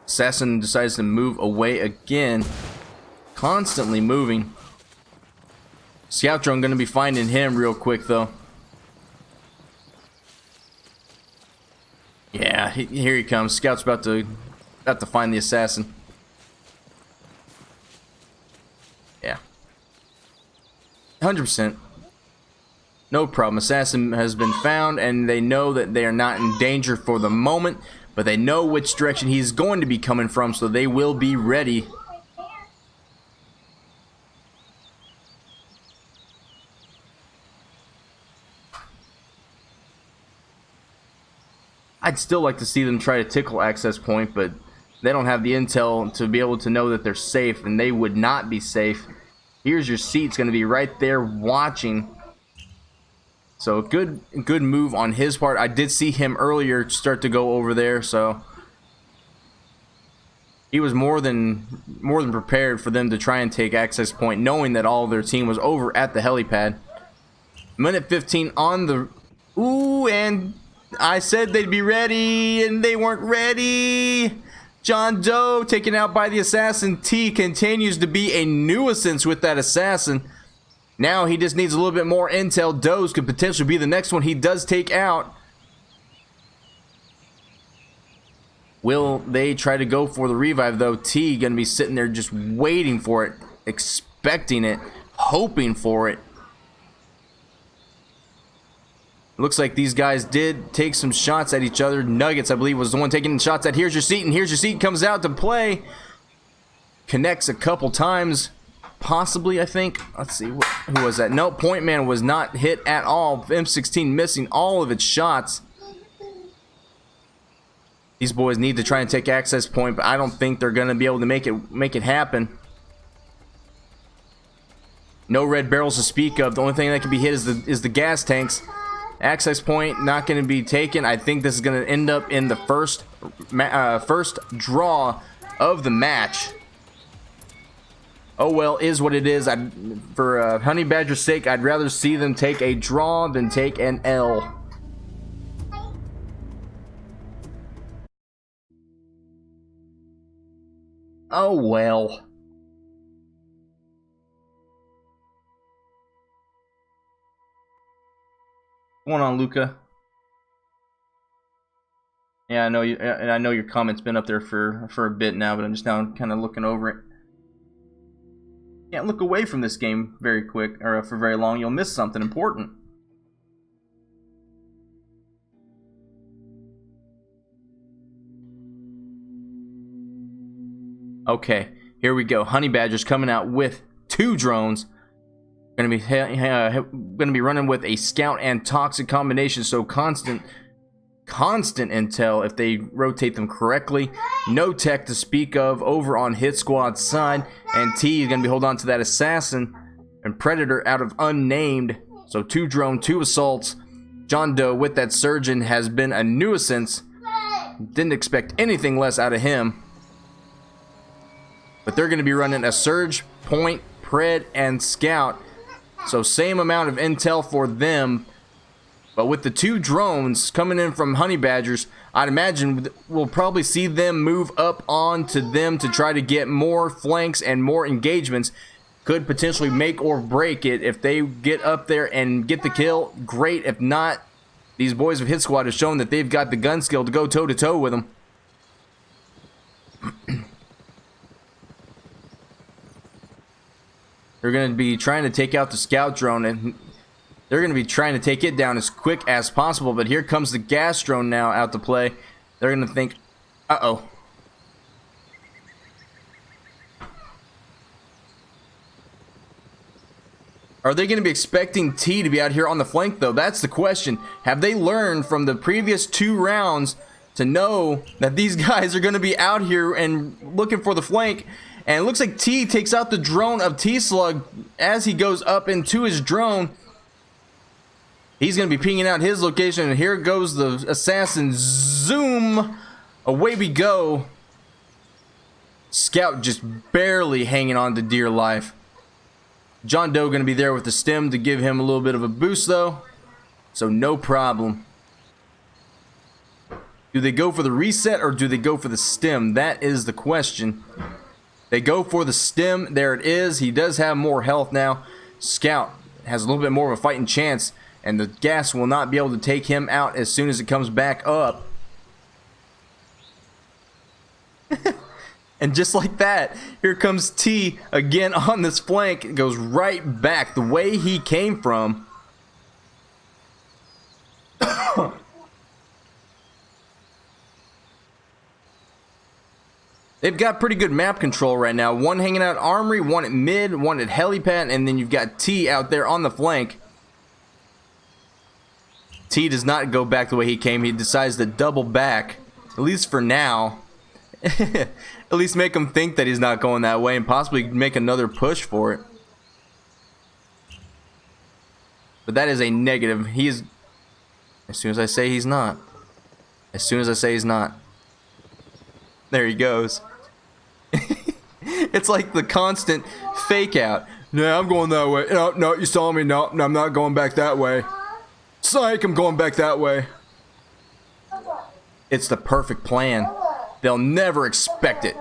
Assassin decides to move away again. Constantly moving. Scout drone going to be finding him real quick though. Yeah, here he comes. Scout's about to find the assassin. Yeah. 100%. No problem. Assassin has been found, and they know that they are not in danger for the moment, but they know which direction he's going to be coming from, so they will be ready. I'd still like to see them try to tickle access point, but they don't have the intel to be able to know that they're safe, and they would not be safe. Here's your seat. It's going to be right there watching. So good move on his part. I did see him earlier start to go over there, so he was more than prepared for them to try and take access point, knowing that all of their team was over at the helipad. Minute 15 on the... Ooh, and I said they'd be ready, and they weren't ready. John Doe taken out by the assassin. T continues to be a nuisance with that assassin. Now he just needs a little bit more intel. Doe's could potentially be the next one he does take out. Will they try to go for the revive though? T gonna be sitting there just waiting for it, expecting it, hoping for it. Looks like these guys did take some shots at each other. Nuggets, I believe, was the one taking shots at Here's Your Seat, and Here's Your Seat comes out to play. Connects a couple times. Possibly, I think. Let's see, who was that? No, Point Man was not hit at all. M16 missing all of its shots. These boys need to try and take access point, but I don't think they're going to be able to make it happen. No red barrels to speak of. The only thing that can be hit is the gas tanks. Access point not going to be taken. I think this is going to end up in the first draw of the match. Oh well, is what it is. For Honey Badger's sake, I'd rather see them take a draw than take an L. Oh well. What's going on, Luca? Yeah, I know you, and I know your comment's been up there for a bit now, but I'm just now kind of looking over it. Can't look away from this game very quick or for very long. You'll miss something important. Okay, here we go. Honey Badger's coming out with 2 drones. Gonna be running with a scout and toxic combination, so constant intel if they rotate them correctly. No tech to speak of over on Hit Squad's side, and T is gonna be holding on to that assassin and Predator out of Unnamed. So 2 drone, 2 assaults. John Doe with that surgeon has been a nuisance. Didn't expect anything less out of him. But they're going to be running a surge, point, pred, and scout. So same amount of intel for them. But with the 2 drones coming in from Honey Badgers, I'd imagine we'll probably see them move up on to them to try to get more flanks and more engagements. Could potentially make or break it. If they get up there and get the kill, great. If not, these boys of Hit Squad have shown that they've got the gun skill to go toe-to-toe with them. They're going to be trying to take out the scout drone, and they're going to be trying to take it down as quick as possible. But here comes the gas drone now out to play. They're going to think, uh-oh. Are they going to be expecting T to be out here on the flank, though? That's the question. Have they learned from the previous 2 rounds to know that these guys are going to be out here and looking for the flank? And it looks like T takes out the drone of T-Slug as he goes up into his drone. He's going to be pinging out his location, and here goes the assassin. Zoom! Away we go. Scout just barely hanging on to dear life. John Doe going to be there with the stim to give him a little bit of a boost, though. So no problem. Do they go for the reset or do they go for the stim? That is the question. They go for the stim. There it is. He does have more health now. Scout has a little bit more of a fighting chance, and the gas will not be able to take him out as soon as it comes back up. And just like that, here comes T again on this flank. It goes right back the way he came from. They've got pretty good map control right now. One hanging out at Armory, one at mid, one at helipad, and then you've got T out there on the flank. T does not go back the way he came. He decides to double back, at least for now. At least make him think that he's not going that way and possibly make another push for it. But that is a negative. He is... As soon as I say he's not. As soon as I say he's not. There he goes. It's like the constant fake out. Yeah, I'm going that way. No, no, you saw me. No, no, I'm not going back that way. Psych, I'm going back that way. It's the perfect plan. They'll never expect it.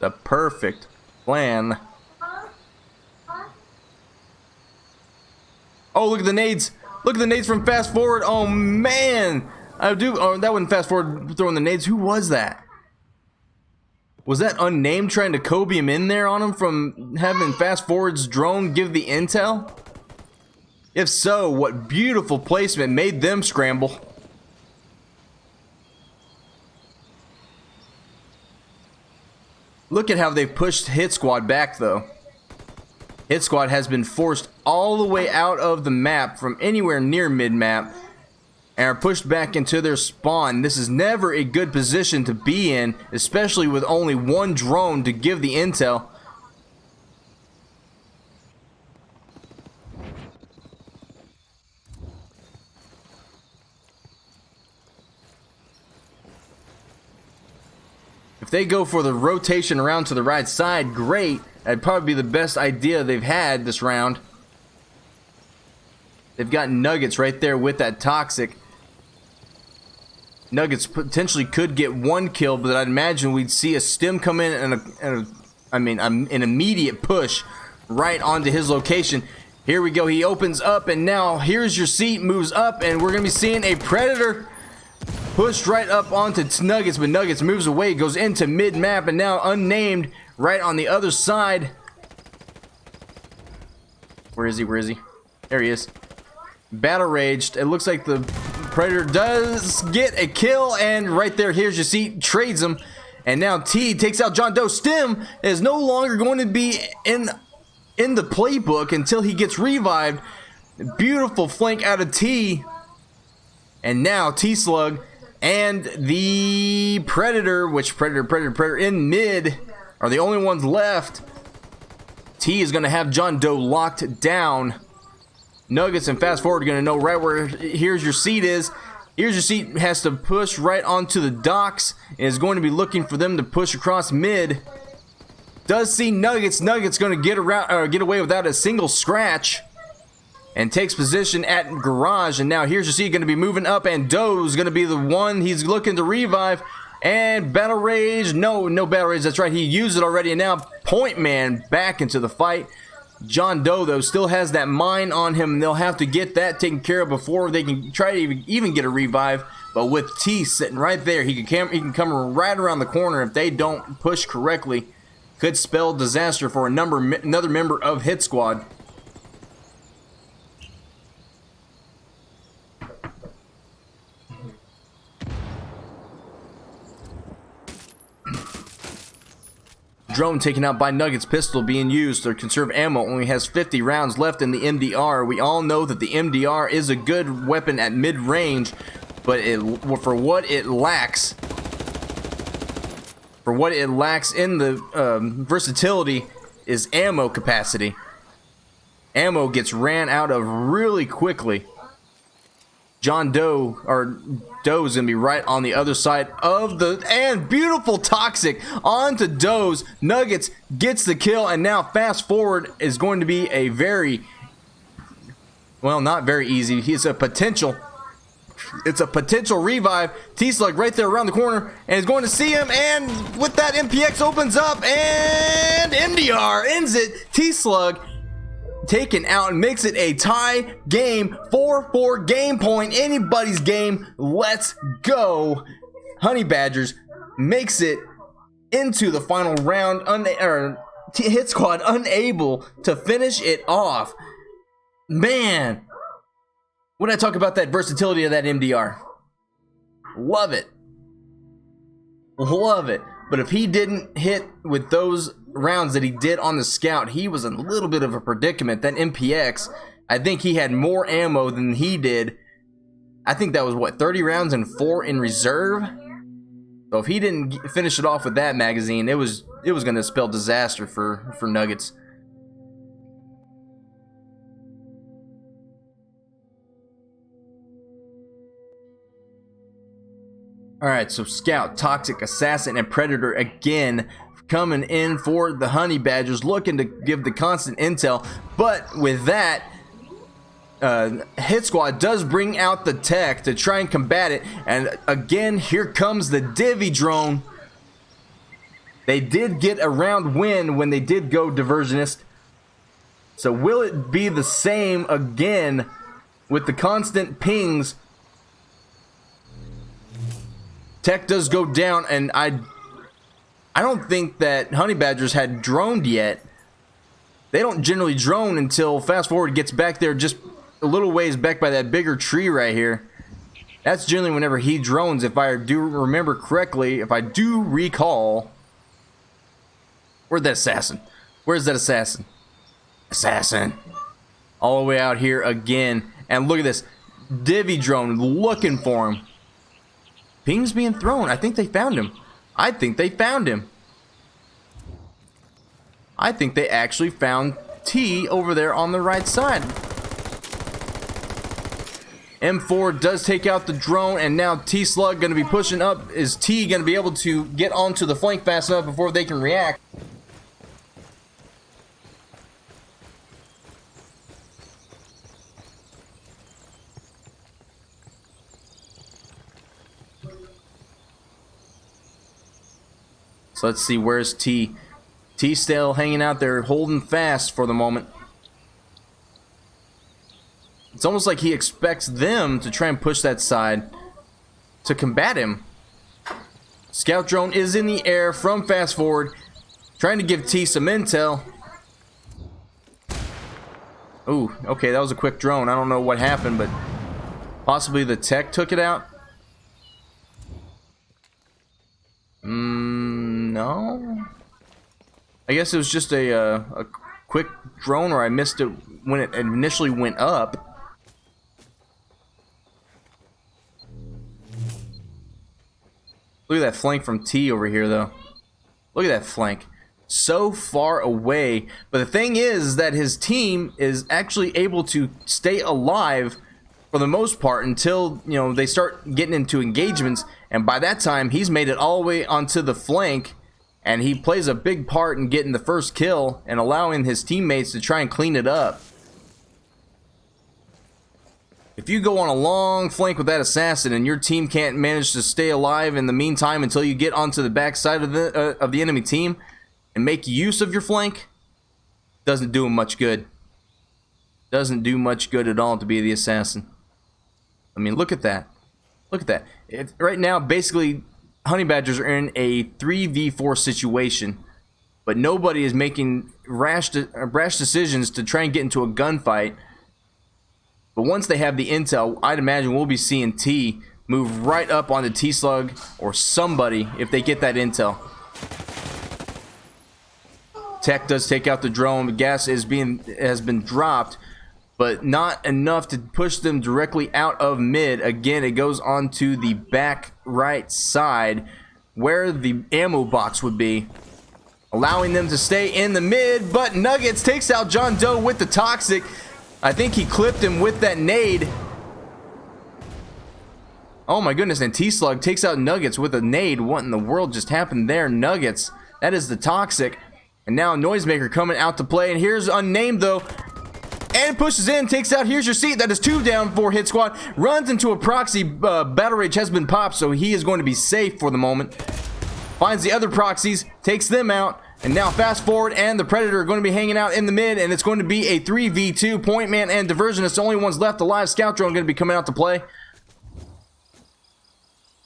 The perfect plan. Oh, look at the nades. Look at the nades from Fast Forward. Oh, man. Oh, that wasn't Fast Forward throwing the nades. Who was that? Was that unnamed trying to Kobe him in there on him from having Fast Forward's drone give the intel? If so, what beautiful placement made them scramble. Look at how they've pushed Hit Squad back, though. Hit Squad has been forced all the way out of the map from anywhere near mid-map and are pushed back into their spawn. This is never a good position to be in, especially with only one drone to give the intel. If they go for the rotation around to the right side, great. That'd probably be the best idea they've had this round. They've got Nuggets right there with that Toxic. Nuggets potentially could get 1 kill, but I'd imagine we'd see a stim come in and an immediate push right onto his location. Here we go. He opens up, and now here's your seat, moves up, and we're going to be seeing a Predator pushed right up onto Nuggets, but Nuggets moves away, goes into mid-map, and now unnamed right on the other side. Where is he? Where is he? There he is. Battle raged. It looks like the Predator does get a kill, and right there, here's your seat, trades him, and now T takes out John Doe. Stim is no longer going to be in the playbook until he gets revived. Beautiful flank out of T, and now T-Slug and the Predator, which Predator in mid are the only ones left. T is going to have John Doe locked down. Nuggets and Fast Forward are going to know right where Here's Your Seat is. Here's Your Seat has to push right onto the docks and is going to be looking for them to push across mid. Does see Nuggets. Nuggets going to get away without a single scratch and takes position at garage. And now Here's Your Seat going to be moving up, and Doe's going to be the one he's looking to revive. And Battle Rage, no Battle Rage, that's right, he used it already, and now Point Man back into the fight. John Doe, though, still has that mine on him, and they'll have to get that taken care of before they can try to even get a revive. But with T sitting right there, he can come right around the corner. If they don't push correctly, could spell disaster for another member of Hit Squad. Drone taken out by Nuggets. Pistol being used to conserve ammo. Only has 50 rounds left in the MDR. We all know that the MDR is a good weapon at mid-range, but for what it lacks in the versatility is ammo capacity. Ammo gets ran out of really quickly. John Doe, or Doe's gonna be right on the other side of and beautiful Toxic onto Doe's. Nuggets gets the kill, and now Fast Forward is going to be a not very easy. It's a potential revive. T-Slug right there around the corner, and is going to see him, and with that MPX opens up, and MDR ends it. T-Slug taken out and makes it a tie game. 4-4 game point, anybody's game. Let's go. Honey Badgers makes it into the final round. Hit Squad unable to finish it off. Man, when I talk about that versatility of that MDR, love it, love it. But if he didn't hit with those rounds that he did on the Scout, he was in a little bit of a predicament. That MPX, I think he had more ammo than he did. I think that was what, 30 rounds and 4 in reserve. So if he didn't finish it off with that magazine, it was going to spell disaster for Nuggets. Alright, so Scout, Toxic, Assassin, and Predator again coming in for the Honey Badgers, looking to give the constant intel. But with that, Hit Squad does bring out the tech to try and combat it. And again, here comes the Divvy drone. They did get a round win when they did go Diversionist. So will it be the same again with the constant pings? Tech does go down, and I don't think that Honey Badgers had droned yet. They don't generally drone until Fast Forward gets back there just a little ways back by that bigger tree right here. That's generally whenever he drones, if I do remember correctly, if I do recall. Where's that assassin? Where's that assassin? Assassin. All the way out here again. And look at this. Divvy drone looking for him. Ping's being thrown. I think they found him. I think they found him. I think they actually found T over there on the right side. M4 does take out the drone, and now T-Slug going to be pushing up. Is T going to be able to get onto the flank fast enough before they can react? So let's see, where's T? T still hanging out there, holding fast for the moment. It's almost like he expects them to try and push that side to combat him. Scout drone is in the air from Fast Forward, trying to give T some intel. Ooh, okay, that was a quick drone. I don't know what happened, but possibly the tech took it out. No. I guess it was just a quick drone, or I missed it when it initially went up. Look at that flank from T over here, though. Look at that flank. So far away. But the thing is that his team is actually able to stay alive for the most part until, you know, they start getting into engagements. And by that time, he's made it all the way onto the flank. And he plays a big part in getting the first kill and allowing his teammates to try and clean it up. If you go on a long flank with that assassin and your team can't manage to stay alive in the meantime until you get onto the backside of the enemy team and make use of your flank, doesn't do him much good. Doesn't do much good at all to be the assassin. I mean, look at that. Look at that. Right now, basically, Honey Badgers are in a 3v4 situation, but nobody is making rash decisions to try and get into a gunfight. But once they have the intel, I'd imagine we'll be seeing T move right up on the T-Slug or somebody if they get that intel. Tech does take out the drone. Gas has been dropped, but not enough to push them directly out of mid. Again, it goes onto the back right side where the ammo box would be, allowing them to stay in the mid. But Nuggets takes out John Doe with the toxic. I think he clipped him with that nade. Oh my goodness, and T-Slug takes out Nuggets with a nade. What in the world just happened there? Nuggets, that is the toxic. And now Noisemaker coming out to play. And here's Unnamed, though. And pushes in, takes out, here's your seat. That is 2 down for Hit Squad. Runs into a proxy. Battle Rage has been popped, so he is going to be safe for the moment. Finds the other proxies, takes them out. And now fast forward, and the Predator are going to be hanging out in the mid, and it's going to be a 3v2. Point Man and Diversionist, the only ones left alive. Scout Drone going to be coming out to play.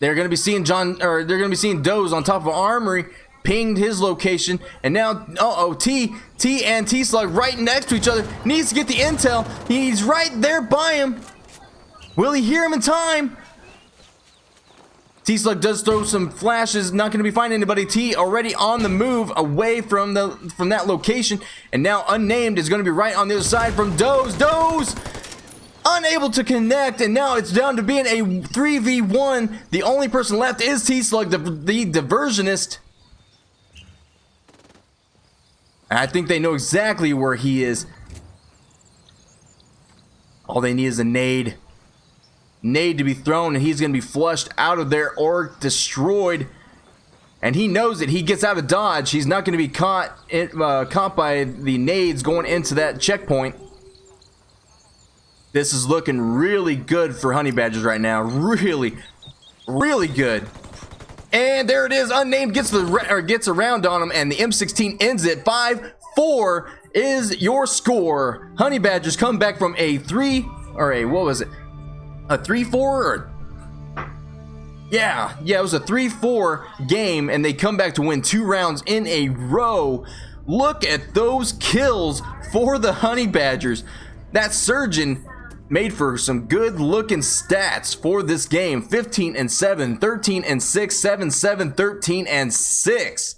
They're going to be seeing Doze on top of Armory. Pinged his location, and now T and T-Slug right next to each other. Needs to get the intel. He's right there by him. Will he hear him in time? T-Slug does throw some flashes, not going to be finding anybody. T already on the move away from that location, and now Unnamed is going to be right on the other side from Doze. Doze unable to connect, and now it's down to being a 3v1. The only person left is T-Slug, the Diversionist. I think they know exactly where he is. All they need is a nade. Nade to be thrown, and he's going to be flushed out of there or destroyed. And he knows that he gets out of dodge. He's not going to be caught by the nades going into that checkpoint. This is looking really good for Honey Badgers right now. Really, really good. And there it is. Unnamed gets around on him, and the M16 ends it. 5-4 is your score. Honey Badgers come back from a 3-4 or yeah, it was a 3-4 game, and they come back to win 2 rounds in a row. Look at those kills for the Honey Badgers. That Surgeon made for some good looking stats for this game. 15-7, 13-6, 7-7, 13-6,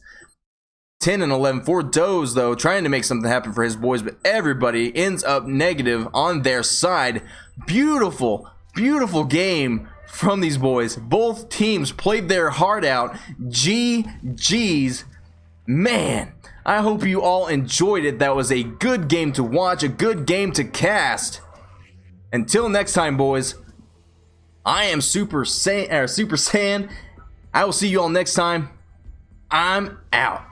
10-11 for Doze, though, trying to make something happen for his boys, but everybody ends up negative on their side. Beautiful game from these boys. Both teams played their heart out. GG's. Man, I hope you all enjoyed it. That was a good game to watch, a good game to cast. Until next time, boys, I am Super Saiyan. I will see you all next time. I'm out.